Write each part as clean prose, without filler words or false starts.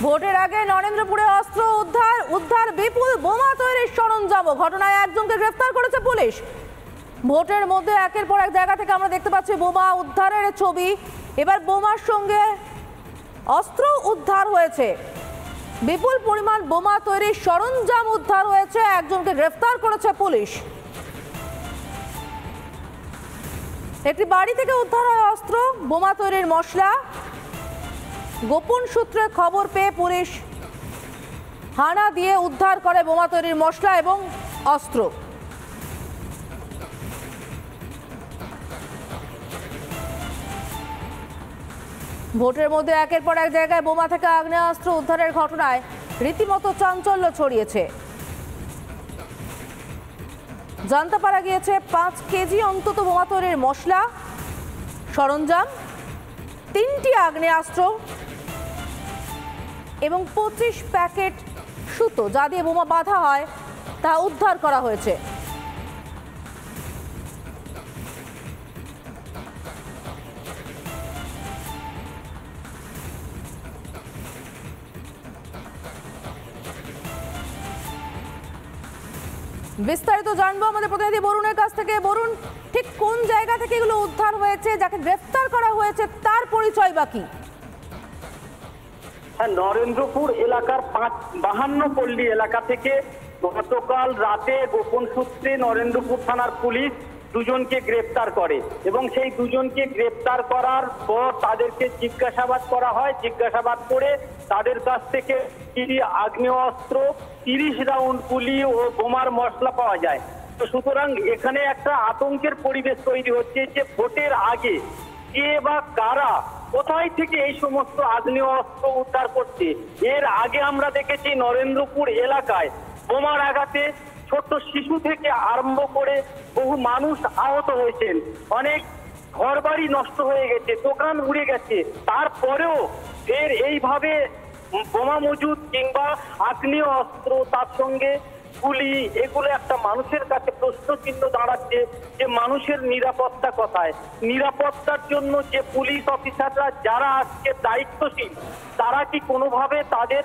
ভোটের আগে নরেন্দ্রপুরে অস্ত্র উদ্ধার বিপুল বোমা তৈরির সরঞ্জাম। ঘটনায় একজনকে গ্রেফতার করেছে পুলিশ। ভোটের মধ্যে একের পর এক জায়গা থেকে আমরা দেখতে পাচ্ছি বোমা উদ্ধারের ছবি। এবার বোমার সঙ্গে অস্ত্র উদ্ধার হয়েছে, বিপুল পরিমাণ বোমা তৈরির সরঞ্জাম উদ্ধার হয়েছে, একজনকে গ্রেফতার করেছে পুলিশ। একটি বাড়ি থেকে উদ্ধার হয় অস্ত্র, বোমা তৈরির মশলা। গোপন সূত্রে খবর পেয়ে পুলিশ হানা দিয়ে উদ্ধার করে বোমা তৈরির মশলা এবং অস্ত্র। ভোটের মধ্যে একের পর এক জায়গায় বোমা থেকে আগ্নেয়াস্ত্র উদ্ধারের ঘটনায় রীতিমতো চাঞ্চল্য ছড়িয়েছে। জানতে পারা গিয়েছে 5 কেজি অন্তত বোমা তৈরির মশলা, সরঞ্জাম, 3টি আগ্নেয়াস্ত্র এবং 25 প্যাকেট সুতো যা দিয়ে বোমা বাঁধা হয় তা উদ্ধার করা হয়েছে। বিস্তারিত জানবো আমাদের প্রতিনিধি বরুণের কাছ থেকে। বরুণ, ঠিক কোন জায়গা থেকে এগুলো উদ্ধার হয়েছে, যাকে গ্রেফতার করা হয়েছে তার পরিচয় বাকি? নরেন্দ্রপুর এলাকার 52 পল্লী এলাকা থেকে গতকাল রাতে গোপন সূত্রে নরেন্দ্রপুর থানার পুলিশ দুজনকে গ্রেপ্তার করে এবং সেই দুজনকে গ্রেপ্তার করার পর তাদেরকে জিজ্ঞাসাবাদ করা হয়। জিজ্ঞাসাবাদ করে তাদের কাছ থেকে আগ্নেয়াস্ত্র, 30 রাউন্ড গুলি ও বোমার মশলা পাওয়া যায়। তো সুতরাং এখানে একটা আতঙ্কের পরিবেশ তৈরি হচ্ছে যে ভোটের আগে কে বা কারা কোথায় থেকে এই সমস্ত আগ্নেয়াস্ত্র উদ্ধার করছে। এর আগে আমরা দেখেছি নরেন্দ্রপুর এলাকায় বোমার আঘাতে ছোট্ট শিশু থেকে আরম্ভ করে বহু মানুষ আহত হয়েছেন, অনেক ঘরবাড়ি নষ্ট হয়ে গেছে, দোকান উড়ে গেছে। তারপরেও এর এইভাবে বোমা মজুদ কিংবা আগ্নেয়াস্ত্র তার সঙ্গে গুলি, এগুলো একটা মানুষের কাছে প্রশ্ন চিহ্ন দাঁড়াচ্ছে যে মানুষের নিরাপত্তা কোথায়। নিরাপত্তার জন্য যে পুলিশ অফিসাররা যারা আজকে দায়িত্বশীল তারা কি কোনোভাবে তাদের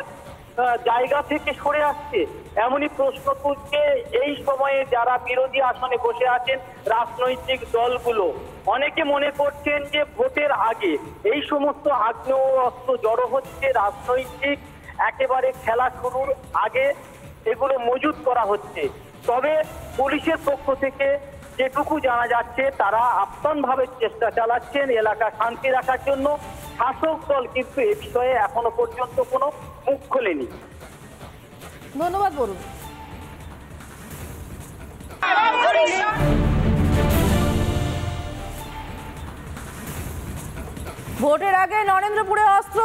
জায়গা থেকে সরে আসছে? এমনই প্রশ্ন তুলছে এই সময়ে যারা বিরোধী আসনে বসে আছেন রাজনৈতিক দলগুলো। অনেকে মনে করছেন যে ভোটের আগে এই সমস্ত আগ্নেয়াস্ত্র জড়ো হচ্ছে, রাজনৈতিক একেবারে খেলা শুরুর আগে এগুলো মজুত করা হচ্ছে। তবে পুলিশের পক্ষ থেকে যেটুকু জানা যাচ্ছে তারা আপ্রাণভাবে চেষ্টা চালাচ্ছেন এলাকা শান্তি রাখার জন্য। শাসক দল কিন্তু এ বিষয়ে এখনো পর্যন্ত কোনো মুখ খোলেনি। ধন্যবাদ বরুণ। ভোটের আগে নরেন্দ্রপুরে অস্ত্র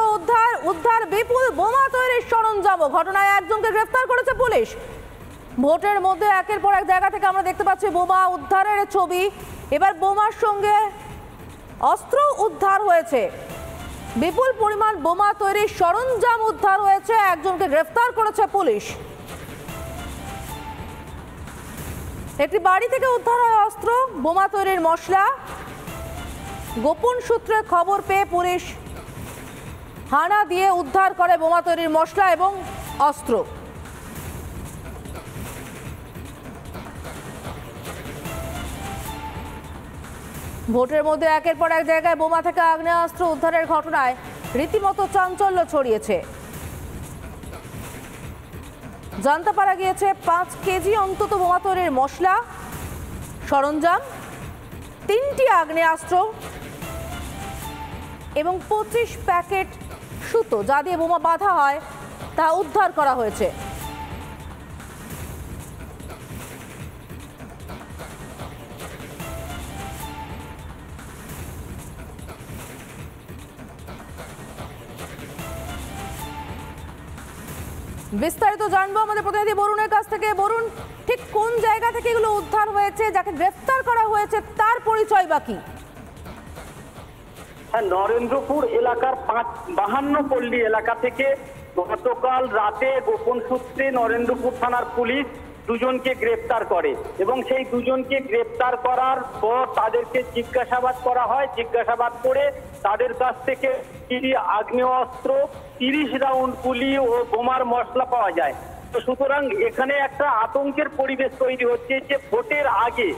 উদ্ধার বিপুল বোমা তৈরির সরঞ্জাম। ঘটনায় একজনকে গ্রেফতার করেছে পুলিশ। ভোটের মধ্যে একের পর এক জায়গা থেকে আমরা দেখতে পাচ্ছি বোমা উদ্ধারের ছবি। এবার বোমার সঙ্গে অস্ত্র উদ্ধার হয়েছে, বিপুল পরিমাণ বোমা তৈরির সরঞ্জাম উদ্ধার হয়েছে, একজনকে গ্রেফতার করেছে পুলিশ। একটি বাড়ি থেকে উদ্ধার হয় অস্ত্র, বোমা তৈরির মশলা। গোপন সূত্রে খবর পেয়ে পুলিশ হানা দিয়ে উদ্ধার করে বোমা তৈরির মশলা এবং অস্ত্র। ভোটের মধ্যে একের পর এক জায়গায় বোমা থেকে আগ্নেয়াস্ত্র উদ্ধারের ঘটনায় রীতিমতো চাঞ্চল্য ছড়িয়েছে। জানতে পারা গিয়েছে 5 কেজি অন্তত বোমা তৈরির মশলা, সরঞ্জাম, 3টি আগ্নেয়াস্ত্র এবং 25 প্যাকেট সুতো যা দিয়ে বোমা বাঁধা হয় তা উদ্ধার করা হয়েছে। বিস্তারিত জানবো আমাদের প্রতিনিধি বরুণের কাছ থেকে। বরুণ, ঠিক কোন জায়গা থেকে এগুলো উদ্ধার হয়েছে, যাকে গ্রেফতার করা হয়েছে তার পরিচয় বাকি? নরেন্দ্রপুর এলাকার 52 পল্লী এলাকা থেকে গতকাল রাতে গোপন সূত্রে নরেন্দ্রপুর থানার পুলিশ দুজনকে গ্রেপ্তার করে এবং সেই দুজনকে গ্রেপ্তার করার পর তাদেরকে জিজ্ঞাসাবাদ করা হয়। জিজ্ঞাসাবাদ করে তাদের কাছ থেকে আগ্নেয়াস্ত্র, 30 রাউন্ড গুলি ও বোমার মশলা পাওয়া যায়। তো সুতরাং এখানে একটা আতঙ্কের পরিবেশ তৈরি হচ্ছে যে ভোটের আগে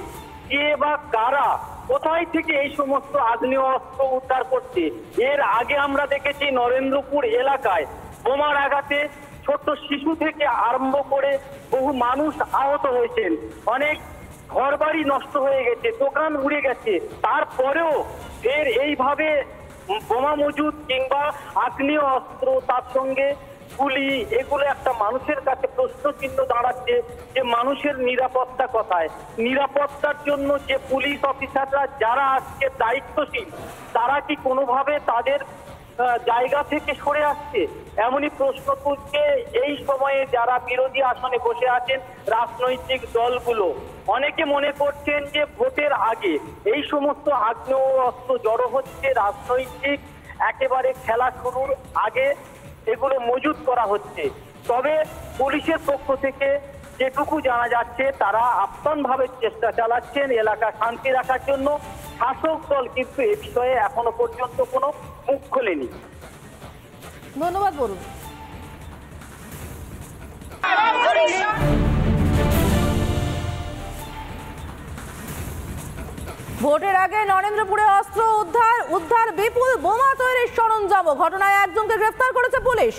কে বা কারা কোথায় থেকে এই সমস্ত আগ্নেয়াস্ত্র উদ্ধার করছে। এর আগে আমরা দেখেছি নরেন্দ্রপুর এলাকায় বোমার আঘাতে ছোট্ট শিশু থেকে আরম্ভ করে বহু মানুষ আহত হয়েছেন, অনেক ঘরবাড়ি নষ্ট হয়ে গেছে, দোকান উড়ে গেছে। তারপরেও এর এইভাবে বোমা মজুদ কিংবা আগ্নেয় অস্ত্র, তার সঙ্গে গুলি, এগুলো একটা মানুষের কাছে প্রশ্ন চিহ্ন দাঁড়াচ্ছে যে মানুষের নিরাপত্তা কোথায়। নিরাপত্তার জন্য যে পুলিশ অফিসাররা যারা আজকে দায়িত্বশীল, তারা কি কোনোভাবে তাদের জায়গা থেকে সরে আসছে? এমনই প্রশ্ন তুলছে এই সময়ে যারা বিরোধী আসনে বসে আছেন রাজনৈতিক দলগুলো। অনেকে মনে করছেন যে ভোটের আগে এই সমস্ত আগ্নেয় অস্ত্র জড়ো হচ্ছে, রাজনৈতিক একেবারে খেলা শুরুর আগে এগুলো মজুত করা হচ্ছে। তবে পুলিশের পক্ষ থেকে যেটুকু জানা যাচ্ছে তারা আপ্রাণভাবে চেষ্টা চালাচ্ছেন এলাকা শান্তি রাখার জন্য। শাসক দল কিন্তু এ বিষয়ে এখনো পর্যন্ত কোনো মুখ খোলেনি। ধন্যবাদ বরুণ। ভোটের আগে নরেন্দ্রপুরে অস্ত্র উদ্ধার বিপুল বোমা তৈরির সরঞ্জাম। ঘটনায় একজনকে গ্রেফতার করেছে পুলিশ।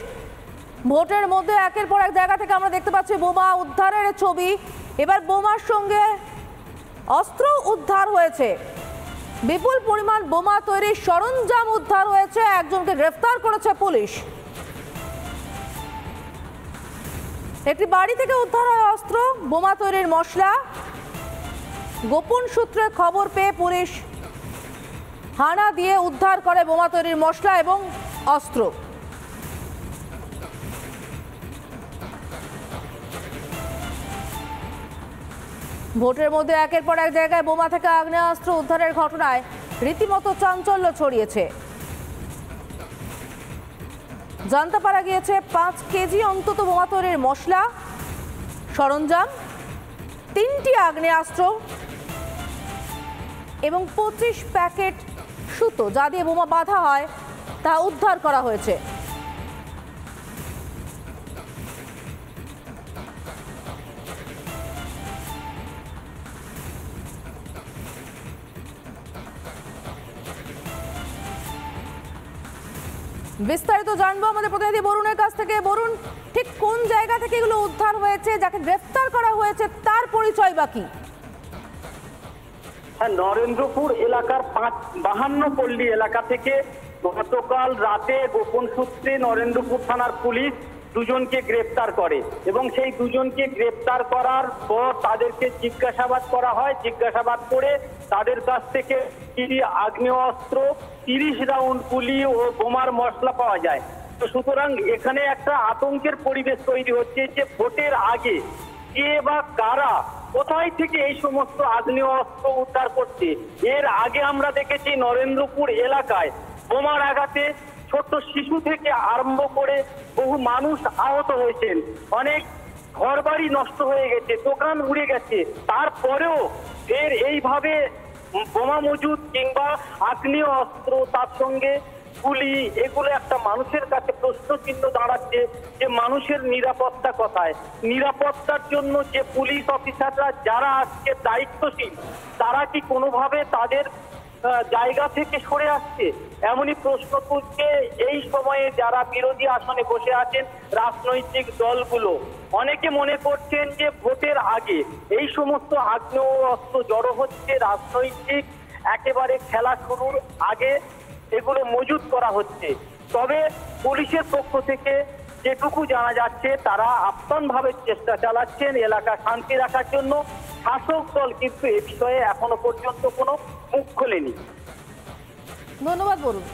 ভোটের মধ্যে একের পর এক জায়গা থেকে আমরা দেখতে পাচ্ছি বোমা উদ্ধারের ছবি। এবার বোমার সঙ্গে অস্ত্র উদ্ধার হয়েছে, বিপুল পরিমাণ বোমা তৈরির সরঞ্জাম উদ্ধার হয়েছে, একজনকে গ্রেফতার করেছে পুলিশ। একটি বাড়ি থেকে উদ্ধার হয় অস্ত্র, বোমা তৈরির মশলা। গোপন সূত্রে খবর পেয়ে পুলিশ হানা দিয়ে উদ্ধার করে বোমা তৈরির মশলা এবং অস্ত্র। ভোটের মধ্যে একের পর এক জায়গায় বোমা থেকে আগ্নেয়াস্ত্র উদ্ধারের ঘটনায় রীতিমতো চাঞ্চল্য ছড়িয়েছে। জানতে পারা গিয়েছে 5 কেজি অন্তত বোমা তৈরির মশলা, সরঞ্জাম, 3টি আগ্নেয়াস্ত্র এবং 25 প্যাকেট সুতো যা দিয়ে বোমা বাঁধা হয় তা উদ্ধার করা হয়েছে। বিস্তারিত জানবো আমাদের প্রতিনিধি বরুণের কাছ থেকে। বরুণ, ঠিক কোন জায়গা থেকে এগুলো উদ্ধার হয়েছে, যাকে গ্রেফতার করা হয়েছে তার পরিচয় বাকি? নরেন্দ্রপুর এলাকার 52 পল্লী এলাকা থেকে গতকাল রাতে গোপন সূত্রে নরেন্দ্রপুর থানার পুলিশ দুজনকে গ্রেপ্তার করে এবং সেই দুজনকে গ্রেপ্তার করার পর তাদেরকে জিজ্ঞাসাবাদ করা হয়। জিজ্ঞাসাবাদ করে তাদের কাছ থেকে আগ্নেয়াস্ত্র, 30 রাউন্ড গুলি ও বোমার মশলা পাওয়া যায়। তো সুতরাং এখানে একটা আতঙ্কের পরিবেশ তৈরি হচ্ছে যে ভোটের আগে কে বা কারা কোথায় থেকে এই সমস্ত আগ্নেয়াস্ত্র উদ্ধার করছে। এর আগে আমরা দেখেছি নরেন্দ্রপুর এলাকায় বোমার আঘাতে ছোট্ট শিশু থেকে আরম্ভ করে বহু মানুষ আহত হয়েছেন, অনেক ঘরবাড়ি নষ্ট হয়ে গেছে, দোকান উড়ে গেছে। তারপরেও এর এইভাবে বোমা মজুদ কিংবা আগ্নেয় অস্ত্র, তার সঙ্গে গুলি, এগুলো একটা মানুষের কাছে প্রশ্ন চিহ্ন দাঁড়াচ্ছে যে মানুষের নিরাপত্তা কোথায়। নিরাপত্তার জন্য যে পুলিশ অফিসাররা যারা আজকে দায়িত্বশীল, তারা কি কোনোভাবে তাদের জায়গা থেকে সরে আসছে? এমনই প্রশ্ন তুলছে এই সময়ে যারা বিরোধী আসনে বসে আছেন রাজনৈতিক দলগুলো। অনেকে মনে করছেন যে ভোটের আগে এই সমস্ত আগ্নেয় অস্ত্র জড়ো হচ্ছে, রাজনৈতিক একেবারে খেলা শুরুর আগে এগুলো মজুত করা হচ্ছে। তবে পুলিশের পক্ষ থেকে যেটুকু জানা যাচ্ছে তারা আপ্রাণভাবে চেষ্টা চালাচ্ছেন এলাকা শান্তি রাখার জন্য। শাসক দল কিন্তু এ বিষয়ে এখনো পর্যন্ত কোনো মুখ খোলেনি। ধন্যবাদ বরুণ।